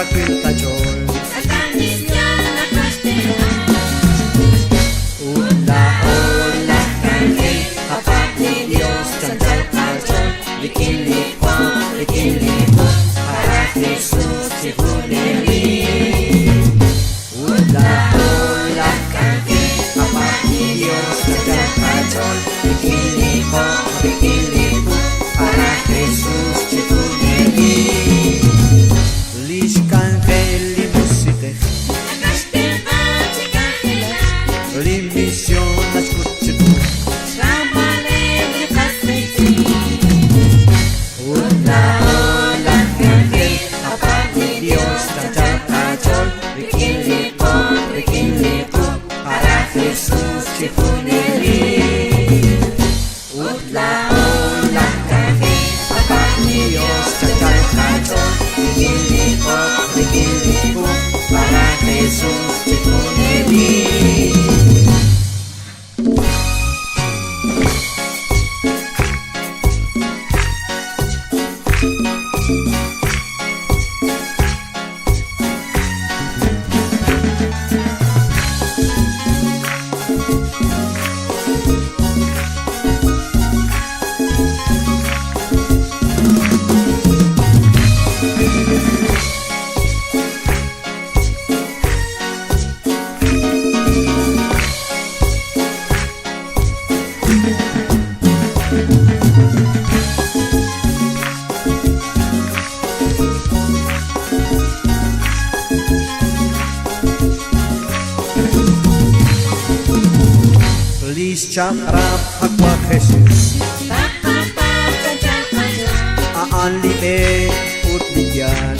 aquel tachol. Hola, kami, kapag ni Diyos, tsantsal tachol. Bikin lipo, para Jesus si Puneri. Hola, kami, kapag ni Diyos, tsantsal tachol. Bikin lipo, para Jesus si Puneri. Lishkan heli musitech, limisión las kuchipu. Hola, kami, kapag ni Diyos, tsantsal tachol. Bikin lipo, para Jesus si Puneri. Hola, kami, kapag ni Diyos, tsantsal tachol. Bikin lipo, para Jesus si Puneri. Lischakrap aqua Jesus aan libe ut bigyan